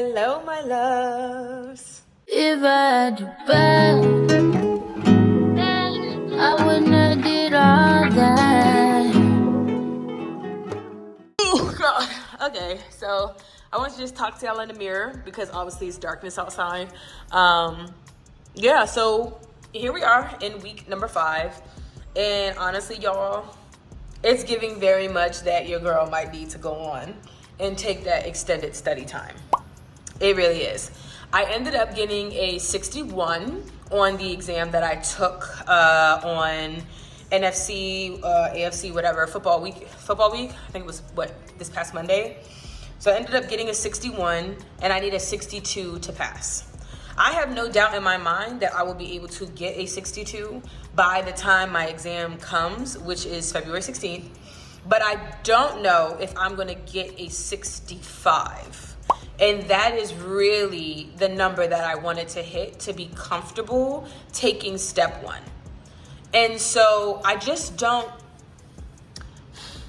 Hello, my loves. If I had you back, I wouldn't have did all that. Oh, God. Okay, so I want to just talk to y'all in the mirror because obviously it's darkness outside. Yeah, so here we are in week number 5. And honestly, y'all, it's giving very much that your girl might need to go on and take that extended study time. It really is. I ended up getting a 61 on the exam that I took on NFC, AFC, whatever, football week. I think it was this past Monday. So I ended up getting a 61 and I need a 62 to pass. I have no doubt in my mind that I will be able to get a 62 by the time my exam comes, which is February 16th. But I don't know if I'm gonna get a 65. And that is really the number that I wanted to hit to be comfortable taking step 1. And so I just don't,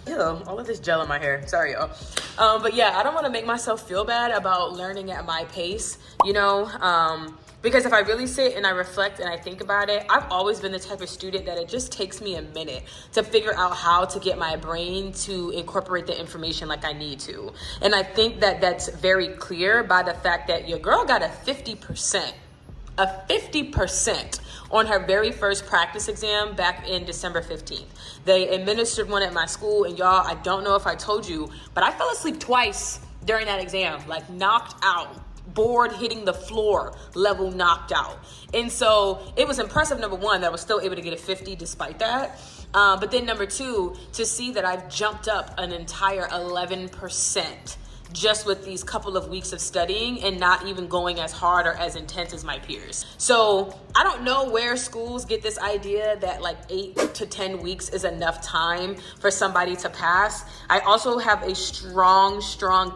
all of this gel in my hair, sorry y'all. But yeah, I don't wanna make myself feel bad about learning at my pace, because if I really sit and I reflect and I think about it, I've always been the type of student that it just takes me a minute to figure out how to get my brain to incorporate the information like I need to. And I think that that's very clear by the fact that your girl got a 50% on her very first practice exam back in December 15th. They administered one at my school, and y'all, I don't know if I told you, but I fell asleep twice during that exam, like knocked out. Board hitting the floor level knocked out. And so it was impressive, number 1, that I was still able to get a 50 despite that. But then number 2, to see that I've jumped up an entire 11% just with these couple of weeks of studying and not even going as hard or as intense as my peers. So I don't know where schools get this idea that like 8 to 10 weeks is enough time for somebody to pass. I also have a strong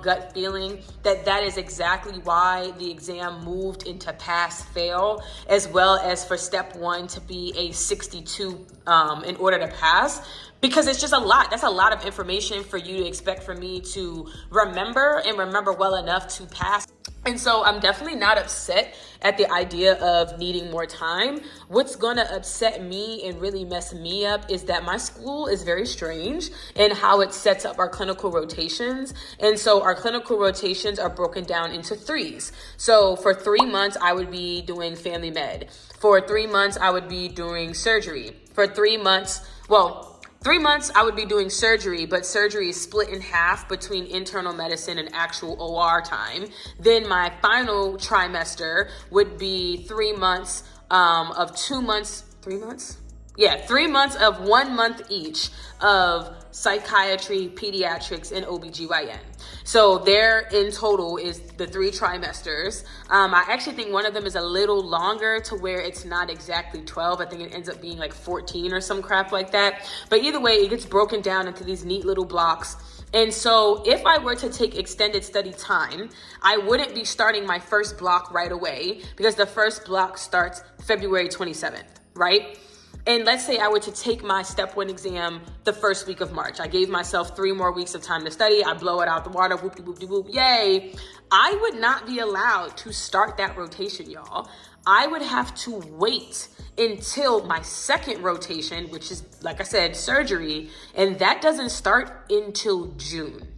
gut feeling that that is exactly why the exam moved into pass fail, as well as for step 1 to be a 62 in order to pass. Because it's just a lot. That's a lot of information for you to expect for me to remember and remember well enough to pass. And so I'm definitely not upset at the idea of needing more time. What's gonna upset me and really mess me up is that my school is very strange in how it sets up our clinical rotations. And so our clinical rotations are broken down into 3s. So for 3 months, I would be doing family med. For 3 months, I would be doing surgery. For 3 months, 3 months I would be doing surgery, but surgery is split in half between internal medicine and actual OR time. Then my final trimester would be 3 months of 2 months, 3 months? Yeah, 3 months of 1 month each of psychiatry, pediatrics, and OBGYN. So there in total is the 3 trimesters. I actually think one of them is a little longer to where it's not exactly 12. I think it ends up being like 14 or some crap like that. But either way, it gets broken down into these neat little blocks. And so if I were to take extended study time, I wouldn't be starting my first block right away because the first block starts February 27th, right? And let's say I were to take my step 1 exam the first week of March. I gave myself 3 more weeks of time to study. I blow it out the water, whoop-de-whoop-de-whoop, yay. I would not be allowed to start that rotation, y'all. I would have to wait until my second rotation, which is, like I said, surgery, and that doesn't start until June.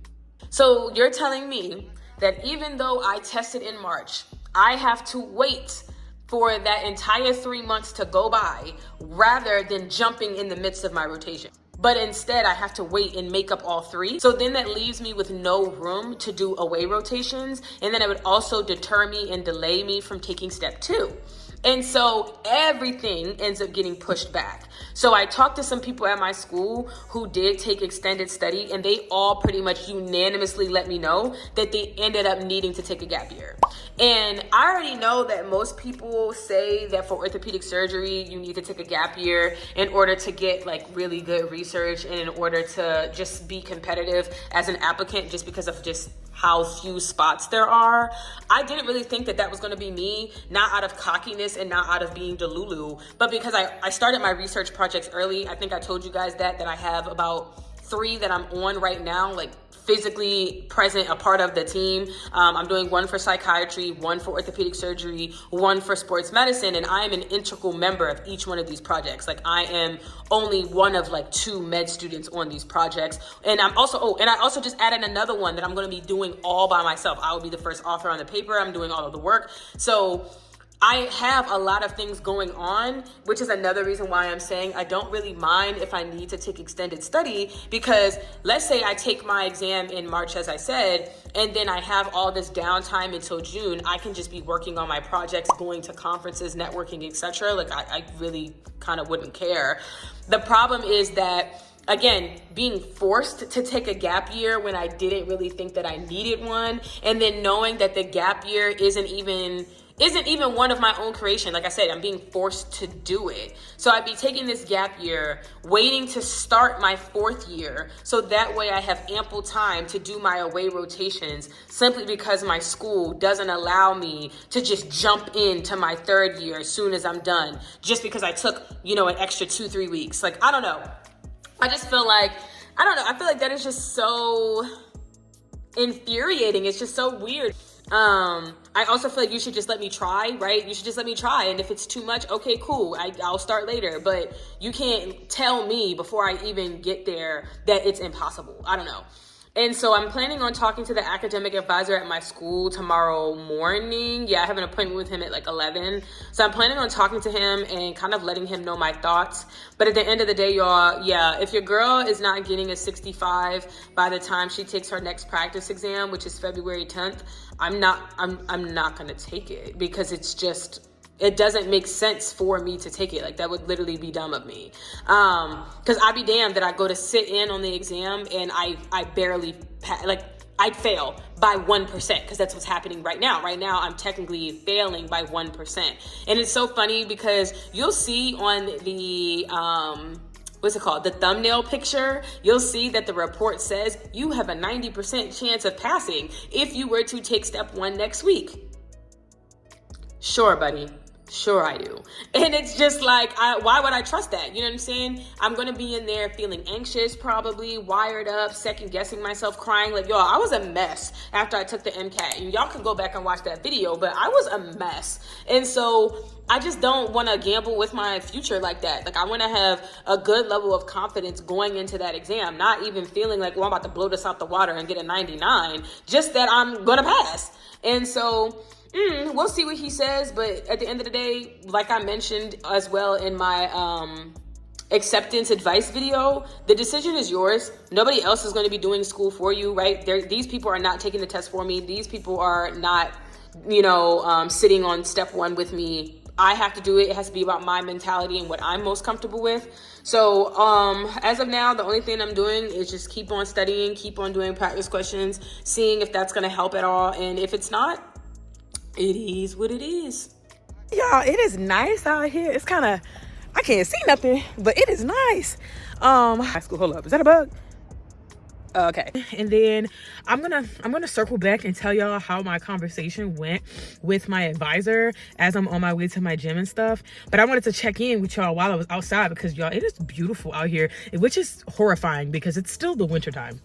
So you're telling me that even though I tested in March, I have to wait for that entire 3 months to go by rather than jumping in the midst of my rotation. But instead, I have to wait and make up all 3. So then that leaves me with no room to do away rotations. And then it would also deter me and delay me from taking step 2. And so everything ends up getting pushed back. So I talked to some people at my school who did take extended study, and they all pretty much unanimously let me know that they ended up needing to take a gap year. And I already know that most people say that for orthopedic surgery, you need to take a gap year in order to get like really good research and in order to just be competitive as an applicant, just because of just how few spots there are. I didn't really think that that was gonna be me, not out of cockiness and not out of being delulu, but because I started my research projects early. I think I told you guys that I have about 3 that I'm on right now, like physically present, a part of the team. I'm doing one for psychiatry, one for orthopedic surgery, one for sports medicine, and I am an integral member of each one of these projects. Like, I am only one of like 2 med students on these projects. And I also just added another one that I'm going to be doing all by myself. I will be the first author on the paper. I'm doing all of the work. So I have a lot of things going on, which is another reason why I'm saying I don't really mind if I need to take extended study, because let's say I take my exam in March, as I said, and then I have all this downtime until June. I can just be working on my projects, going to conferences, networking, etc. Like, I really kind of wouldn't care. The problem is that, again, being forced to take a gap year when I didn't really think that I needed one, and then knowing that the gap year isn't even one of my own creation. Like I said, I'm being forced to do it. So I'd be taking this gap year, waiting to start my 4th year, so that way I have ample time to do my away rotations, simply because my school doesn't allow me to just jump into my 3rd year as soon as I'm done, just because I took, an extra 2-3 weeks. Like, I don't know. I just feel like, I feel like that is just so infuriating. It's just so weird. I also feel like you should just let me try, right? You should just let me try. And if it's too much, okay, cool. I'll start later. But you can't tell me before I even get there that it's impossible. I don't know. And so I'm planning on talking to the academic advisor at my school tomorrow morning. Yeah, I have an appointment with him at like 11. So I'm planning on talking to him and kind of letting him know my thoughts. But at the end of the day, y'all, yeah, if your girl is not getting a 65 by the time she takes her next practice exam, which is February 10th, I'm not going to take it, because it doesn't make sense for me to take it. Like, that would literally be dumb of me. Because I'd be damned that I go to sit in on the exam and I barely I fail by 1%, because that's what's happening right now. Right now, I'm technically failing by 1%. And it's so funny because you'll see on the, the thumbnail picture, you'll see that the report says you have a 90% chance of passing if you were to take step 1 next week. Sure, buddy. Sure I do. And it's just like, why would I trust that? You know what I'm saying? I'm going to be in there feeling anxious, probably wired up, second guessing myself, crying. Like, y'all, I was a mess after I took the MCAT. And y'all can go back and watch that video, but I was a mess. And so I just don't want to gamble with my future like that. Like, I want to have a good level of confidence going into that exam, not even feeling like, well, I'm about to blow this out the water and get a 99, just that I'm going to pass. And so we'll see what he says, but at the end of the day, like I mentioned as well in my acceptance advice video, the decision is yours. Nobody else is going to be doing school for you, right? These people are not taking the test for me. These people are not, sitting on step 1 with me. I have to do it. It has to be about my mentality and what I'm most comfortable with. So as of now, the only thing I'm doing is just keep on studying, keep on doing practice questions, seeing if that's going to help at all. And if it's not, it is what it is. Y'all, it is nice out here. It's kind of, I can't see nothing, but it is nice. High school, hold up. Is that a bug? Okay. And then I'm gonna circle back and tell y'all how my conversation went with my advisor as I'm on my way to my gym and stuff. But I wanted to check in with y'all while I was outside, because y'all, it is beautiful out here, which is horrifying because it's still the winter time.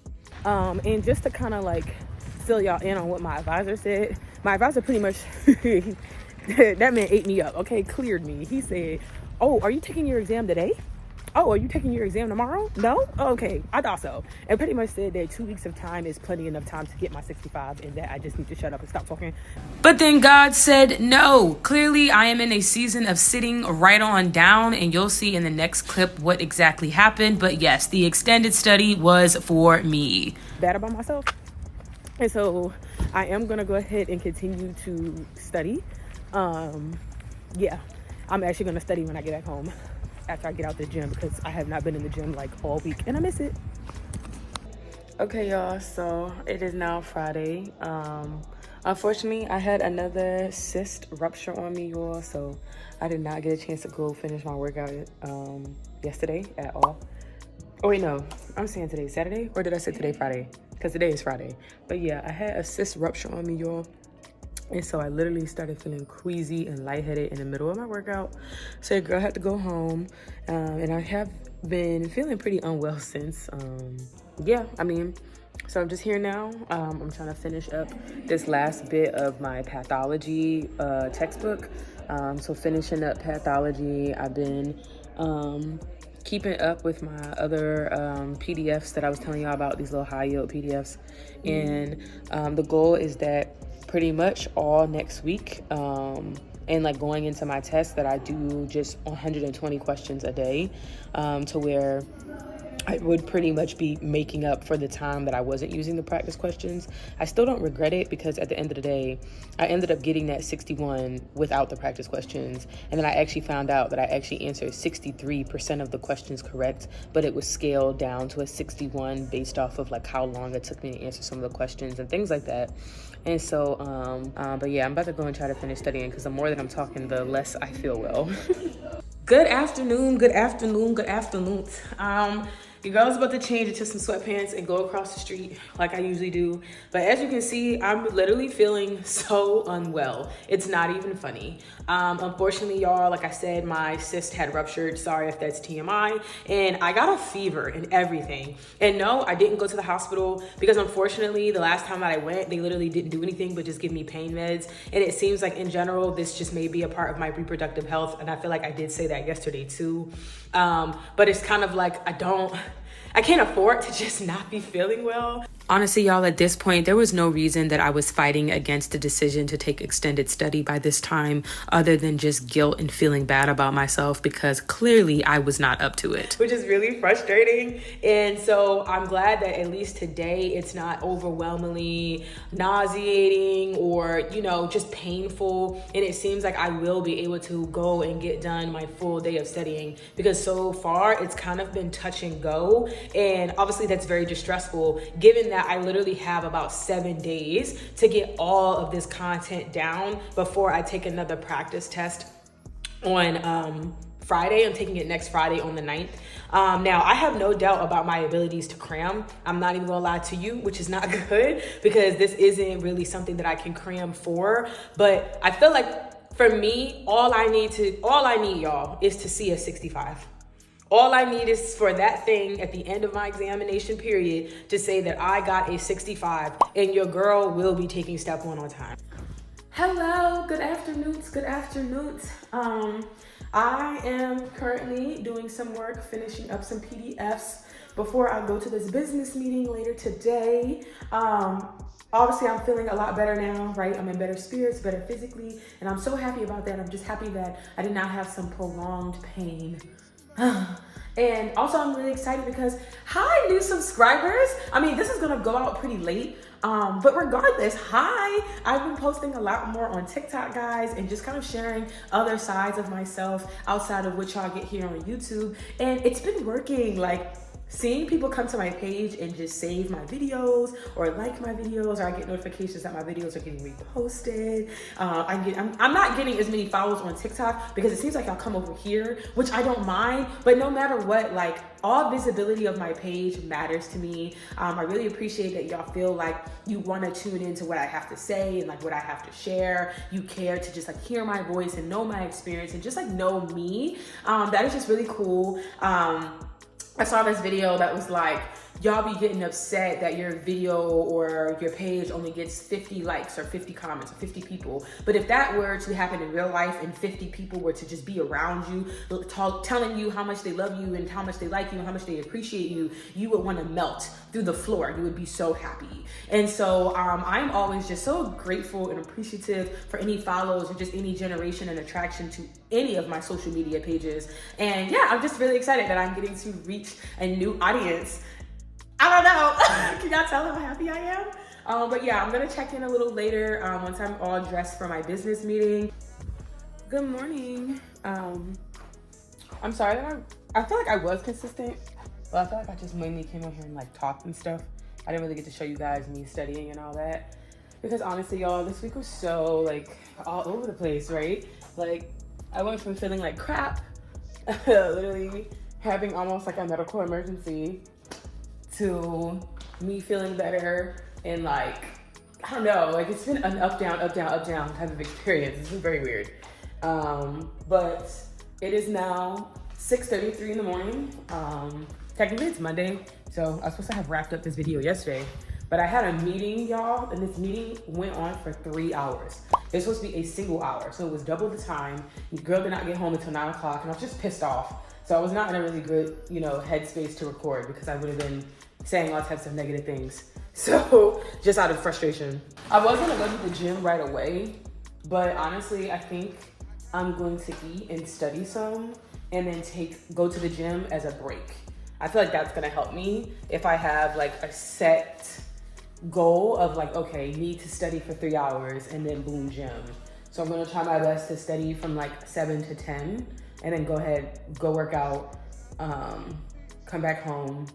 And just to kind of like fill y'all in on what my advisor said. My advisor pretty much, that man ate me up, okay? Cleared me. He said, oh, are you taking your exam today? Oh, are you taking your exam tomorrow? No? Oh, okay, I thought so. And pretty much said that 2 weeks of time is plenty enough time to get my 65, and that I just need to shut up and stop talking. But then God said no. Clearly, I am in a season of sitting right on down, and you'll see in the next clip what exactly happened. But yes, the extended study was for me. Bad about myself. And so I am going to go ahead and continue to study. Yeah, I'm actually going to study when I get back home after I get out the gym, because I have not been in the gym like all week and I miss it. Okay, y'all, so it is now Friday. Unfortunately, I had another cyst rupture on me, y'all, so I did not get a chance to go finish my workout yesterday at all. Oh wait, no, I'm saying today Saturday, or did I say today Friday? Because today is Friday. But yeah, I had a cyst rupture on me, y'all. And so I literally started feeling queasy and lightheaded in the middle of my workout. So your girl had to go home. And I have been feeling pretty unwell since. Yeah, I mean, So I'm just here now. I'm trying to finish up this last bit of my pathology textbook. So finishing up pathology, I've been keeping up with my other PDFs that I was telling y'all about, these little high yield PDFs. And the goal is that pretty much all next week, and like going into my test, that I do just 120 questions a day, to where I would pretty much be making up for the time that I wasn't using the practice questions. I still don't regret it, because at the end of the day, I ended up getting that 61 without the practice questions. And then I actually found out that I actually answered 63% of the questions correct, but it was scaled down to a 61 based off of like how long it took me to answer some of the questions and things like that. And so, but yeah, I'm about to go and try to finish studying, because the more that I'm talking, the less I feel well. Good afternoon, good afternoon, good afternoon. Your girl's about to change into some sweatpants and go across the street like I usually do. But as you can see, I'm literally feeling so unwell. It's not even funny. Unfortunately, y'all, like I said, my cyst had ruptured. Sorry if that's TMI. And I got a fever and everything. And no, I didn't go to the hospital, because unfortunately, the last time that I went, they literally didn't do anything but just give me pain meds. And it seems like in general, this just may be a part of my reproductive health. And I feel like I did say that yesterday too. But it's kind of like, I can't afford to just not be feeling well. Honestly, y'all, at this point, there was no reason that I was fighting against the decision to take extended study by this time, other than just guilt and feeling bad about myself, because clearly I was not up to it. Which is really frustrating. And so I'm glad that at least today it's not overwhelmingly nauseating or, you know, just painful. And it seems like I will be able to go and get done my full day of studying, because so far it's kind of been touch and go. And obviously that's very distressful, given that I literally have about 7 days to get all of this content down before I take another practice test on Friday. I'm taking it next Friday on the 9th. Now, I have no doubt about my abilities to cram. I'm not even gonna lie to you, which is not good, because this isn't really something that I can cram for. But I feel like for me, all I need, y'all, is to see a 65. All I need is for that thing at the end of my examination period to say that I got a 65, and your girl will be taking step 1 on time. Hello, good afternoons, good afternoons. I am currently doing some work, finishing up some PDFs before I go to this business meeting later today. Obviously, I'm feeling a lot better now, right? I'm in better spirits, better physically, and I'm so happy about that. I'm just happy that I did not have some prolonged pain. And also I'm really excited because, hi, new subscribers. I mean, this is gonna go out pretty late, but regardless, hi. I've been posting a lot more on TikTok, guys, and just kind of sharing other sides of myself outside of what y'all get here on YouTube. And it's been working. Like, seeing people come to my page and just save my videos or like my videos, or I get notifications that my videos are getting reposted. I'm not getting as many followers on TikTok because it seems like y'all come over here, which I don't mind, but no matter what, like, all visibility of my page matters to me. I really appreciate that y'all feel like you want to tune into what I have to say and like what I have to share. You care to just like hear my voice and know my experience and just like know me. That is just really cool. I saw this video that was like, y'all be getting upset that your video or your page only gets 50 likes or 50 comments or 50 people. But if that were to happen in real life and 50 people were to just be around you, telling you how much they love you and how much they like you and how much they appreciate you, you would want to melt through the floor. You would be so happy. And so I'm always just so grateful and appreciative for any follows or just any generation and attraction to any of my social media pages. And yeah, I'm just really excited that I'm getting to reach a new audience. I don't know. Can y'all tell how happy I am? But yeah, I'm gonna check in a little later once I'm all dressed for my business meeting. Good morning. I'm sorry that I feel like I was consistent, but I feel like I just mainly came in here and like talked and stuff. I didn't really get to show you guys me studying and all that, because honestly, y'all, this week was so like all over the place, right? Like, I went from feeling like crap, literally having almost like a medical emergency, to me feeling better, and like, I don't know, like it's been an up, down type of experience. It's been very weird. But it is now 6:33 in the morning. Technically it's Monday, So I was supposed to have wrapped up this video yesterday, but I had a meeting, y'all, and this meeting went on for 3 hours. It's supposed to be a single hour, so it was double the time. The girl did not get home until 9 o'clock, and I was just pissed off. So I was not in a really good, headspace to record because I would have been saying all types of negative things. So just out of frustration. I was gonna go to the gym right away, but honestly, I think I'm going to eat and study some and then go to the gym as a break. I feel like that's gonna help me if I have like a set goal of like, okay, need to study for 3 hours and then boom, gym. So I'm gonna try my best to study from like 7 to 10 and then go work out, come back home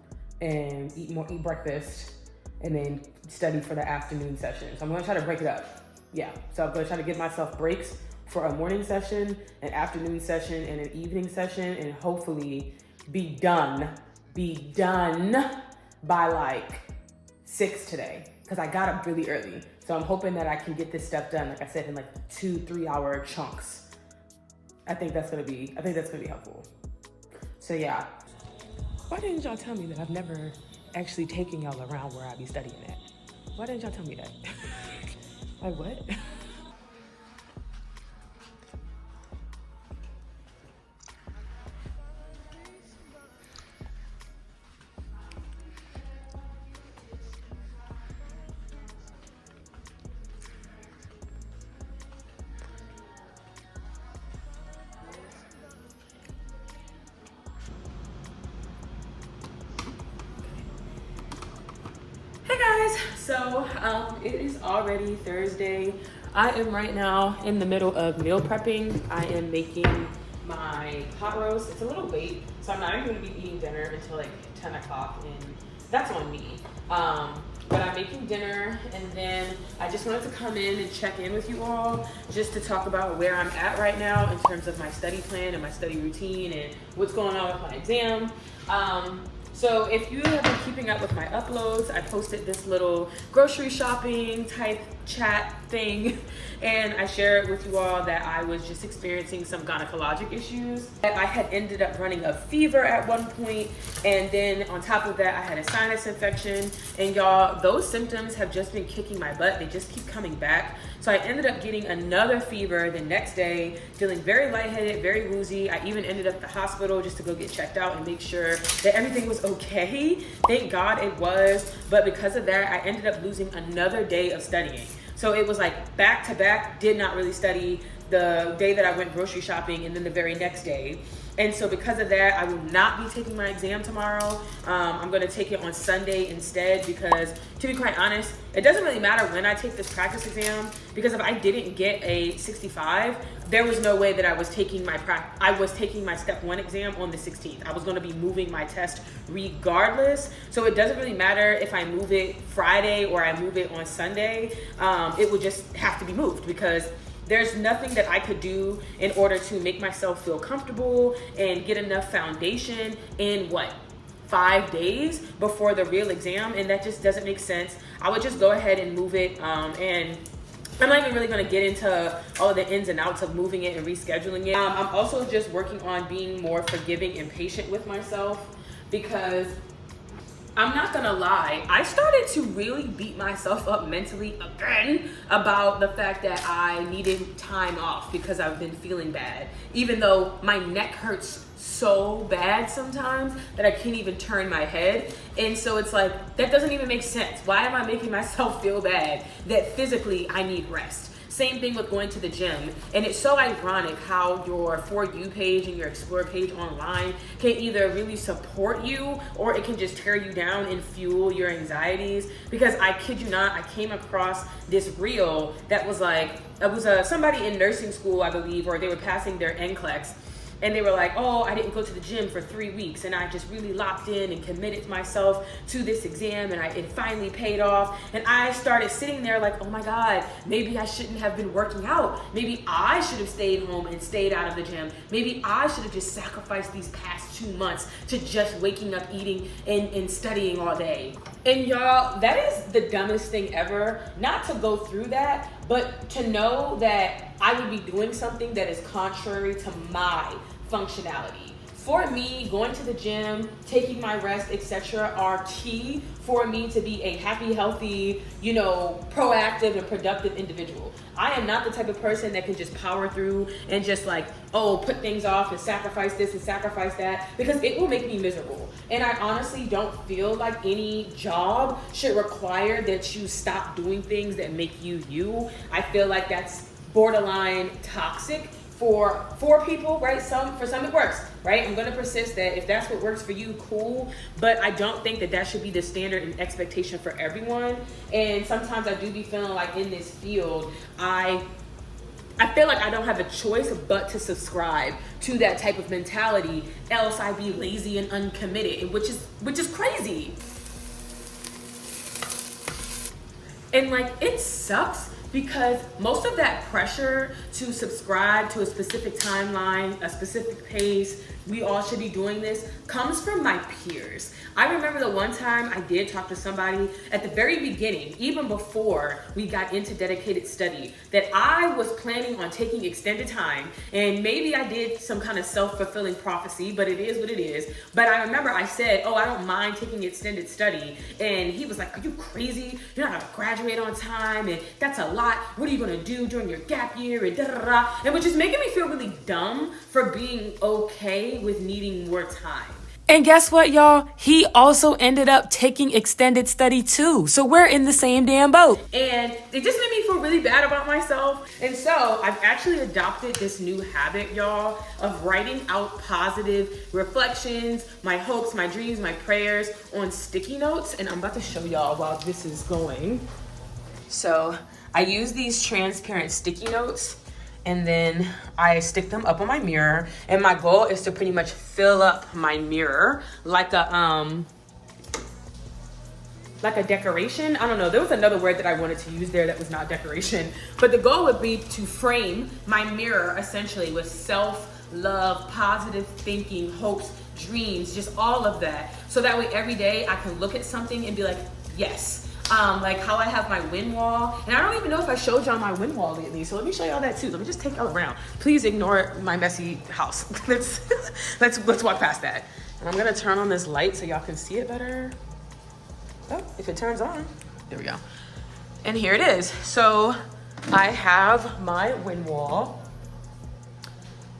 and eat breakfast and then study for the afternoon session. So I'm gonna try to break it up. Yeah, so I'm gonna try to give myself breaks for a morning session, an afternoon session, and an evening session, and hopefully be done by like 6 today, because I got up really early. So I'm hoping that I can get this stuff done, like I said, in like 2-3 hour chunks. I think that's gonna be helpful. So yeah. Why didn't y'all tell me that I've never actually taken y'all around where I be studying at? Why didn't y'all tell me that? Like what? So it is already Thursday. I am right now in the middle of meal prepping. I am making my pot roast. It's a little late, so I'm not even gonna be eating dinner until like 10 o'clock, and that's on me. But I'm making dinner, and then I just wanted to come in and check in with you all just to talk about where I'm at right now in terms of my study plan and my study routine and what's going on with my exam. So if you have been keeping up with my uploads, I posted this little grocery shopping type chat thing, and I shared with you all that I was just experiencing some gynecologic issues. I had ended up running a fever at one point, and then on top of that, I had a sinus infection, and y'all, those symptoms have just been kicking my butt. They just keep coming back. So I ended up getting another fever the next day, feeling very lightheaded, very woozy. I even ended up at the hospital just to go get checked out and make sure that everything was okay. Thank God it was, but because of that, I ended up losing another day of studying. So it was like back to back, did not really study the day that I went grocery shopping and then the very next day. And so because of that, I will not be taking my exam tomorrow. I'm gonna take it on Sunday instead, because to be quite honest, it doesn't really matter when I take this practice exam, because if I didn't get a 65, there was no way that I was taking my step 1 exam on the 16th. I was gonna be moving my test regardless. So it doesn't really matter if I move it Friday or I move it on Sunday. It would just have to be moved, because there's nothing that I could do in order to make myself feel comfortable and get enough foundation in 5 days before the real exam, and that just doesn't make sense. I would just go ahead and move it, and I'm not even really gonna get into all of the ins and outs of moving it and rescheduling it. I'm also just working on being more forgiving and patient with myself, because I'm not gonna lie, I started to really beat myself up mentally again about the fact that I needed time off because I've been feeling bad, even though my neck hurts so bad sometimes that I can't even turn my head. And so it's like, that doesn't even make sense. Why am I making myself feel bad that physically I need rest? Same thing with going to the gym. And it's so ironic how your For You page and your Explore page online can either really support you, or it can just tear you down and fuel your anxieties. Because I kid you not, I came across this reel that was like, it was somebody in nursing school, I believe, or they were passing their NCLEX. And they were like, oh, I didn't go to the gym for 3 weeks, and I just really locked in and committed myself to this exam, and it finally paid off. And I started sitting there like, oh my God, maybe I shouldn't have been working out. Maybe I should have stayed home and stayed out of the gym. Maybe I should have just sacrificed these past 2 months to just waking up, eating, and studying all day. And y'all, that is the dumbest thing ever. Not to go through that, but to know that I would be doing something that is contrary to my functionality for me, going to the gym, taking my rest, etc., are key for me to be a happy, healthy, proactive and productive individual. I am not the type of person that can just power through and just put things off and sacrifice this and sacrifice that, because it will make me miserable. And I honestly don't feel like any job should require that you stop doing things that make you you. I feel like that's borderline toxic for people, right? For some it works, right? I'm gonna persist that if that's what works for you, cool. But I don't think that should be the standard and expectation for everyone. And sometimes I do be feeling like in this field, I feel like I don't have a choice but to subscribe to that type of mentality, else I'd be lazy and uncommitted, which is crazy. And it sucks, because most of that pressure to subscribe to a specific timeline, a specific pace, we all should be doing this, comes from my peers. I remember the one time I did talk to somebody at the very beginning, even before we got into dedicated study, that I was planning on taking extended time, and maybe I did some kind of self-fulfilling prophecy, but it is what it is. But I remember I said, oh, I don't mind taking extended study, and he was like, are you crazy? You're not gonna graduate on time, and that's a lot. What are you gonna do during your gap year, and da-da-da-da? And which is making me feel really dumb for being okay with needing more time. And guess what, y'all? He also ended up taking extended study too. So we're in the same damn boat. And it just made me feel really bad about myself. And so I've actually adopted this new habit, y'all, of writing out positive reflections, my hopes, my dreams, my prayers on sticky notes. And I'm about to show y'all while this is going. So I use these transparent sticky notes, and then I stick them up on my mirror. And my goal is to pretty much fill up my mirror like a decoration. I don't know, there was another word that I wanted to use there that was not decoration. But the goal would be to frame my mirror essentially with self-love, positive thinking, hopes, dreams, just all of that. So that way every day I can look at something and be like, yes. Like how I have my wind wall, and I don't even know if I showed y'all my wind wall lately, so let me show y'all that too. Let me just take y'all around. Please ignore my messy house. let's walk past that. And I'm gonna turn on this light so y'all can see it better. Oh, if it turns on, there we go. And here it is. So I have my wind wall,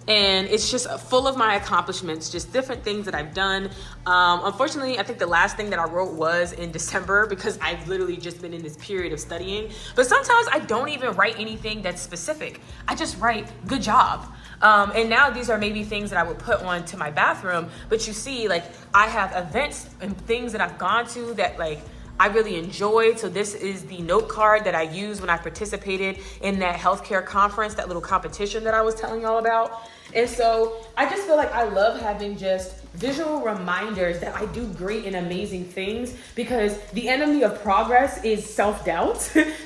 and it's just full of my accomplishments, just different things that I've done. Unfortunately, I think the last thing that I wrote was in December, because I've literally just been in this period of studying. But sometimes I don't even write anything that's specific. I just write, good job. And now these are maybe things that I would put on to my bathroom. But you see, I have events and things that I've gone to that I really enjoyed. So this is the note card that I used when I participated in that healthcare conference, that little competition that I was telling y'all about. And so I just feel like I love having just visual reminders that I do great and amazing things, because the enemy of progress is self-doubt,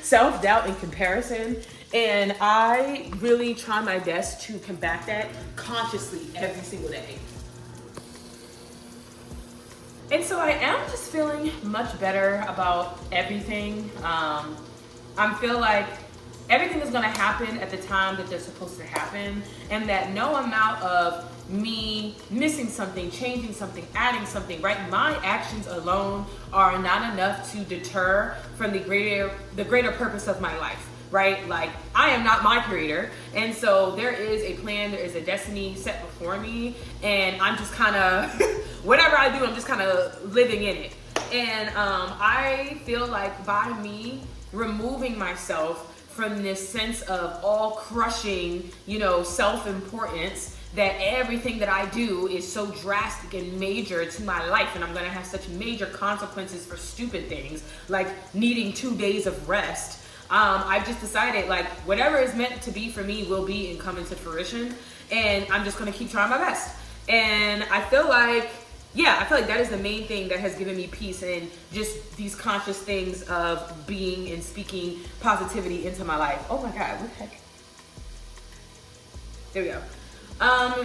self-doubt and comparison. And I really try my best to combat that consciously every single day. And so I am just feeling much better about everything. I feel like everything is gonna happen at the time that they're supposed to happen, and that no amount of me missing something, changing something, adding something, right? My actions alone are not enough to deter from the greater purpose of my life. Right? I am not my creator. And so there is a plan, there is a destiny set before me. And I'm just kind of, whatever I do, I'm just kind of living in it. And I feel like by me removing myself from this sense of all crushing, self-importance, that everything that I do is so drastic and major to my life, and I'm gonna have such major consequences for stupid things, like needing 2 days of rest. I've just decided whatever is meant to be for me will be and come into fruition, and I'm just gonna keep trying my best. And I feel like that is the main thing that has given me peace, and just these conscious things of being and speaking positivity into my life. Oh my God, what the heck? There we go.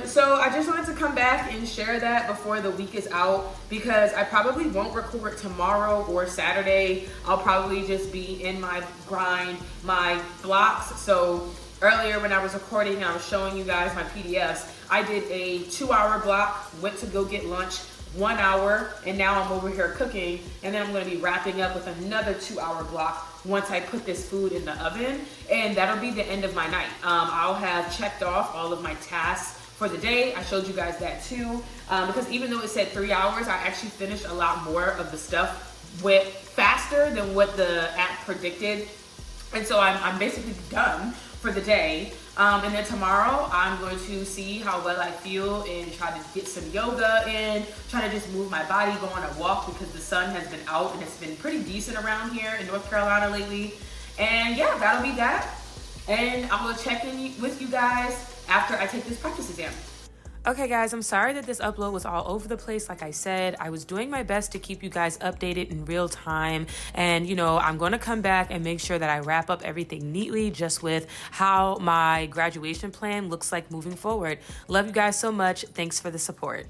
So I just wanted to come back and share that before the week is out, because I probably won't record tomorrow or Saturday. I'll probably just be in my grind, my blocks. So earlier when I was recording and I was showing you guys my PDFs, I did a 2-hour block, went to go get lunch, 1 hour, and now I'm over here cooking, and then I'm gonna be wrapping up with another 2-hour block once I put this food in the oven, and that'll be the end of my night. I'll have checked off all of my tasks for the day. I showed you guys that too, because even though it said 3 hours, I actually finished a lot more of the stuff went faster than what the app predicted. And so I'm basically done for the day. And then tomorrow I'm going to see how well I feel and try to get some yoga in, try to just move my body, go on a walk because the sun has been out and it's been pretty decent around here in North Carolina lately. And yeah, that'll be that. And I will check in with you guys after I take this practice exam. Okay guys, I'm sorry that this upload was all over the place. Like I said, I was doing my best to keep you guys updated in real time. And you know, I'm gonna come back and make sure that I wrap up everything neatly just with how my graduation plan looks like moving forward. Love you guys so much. Thanks for the support.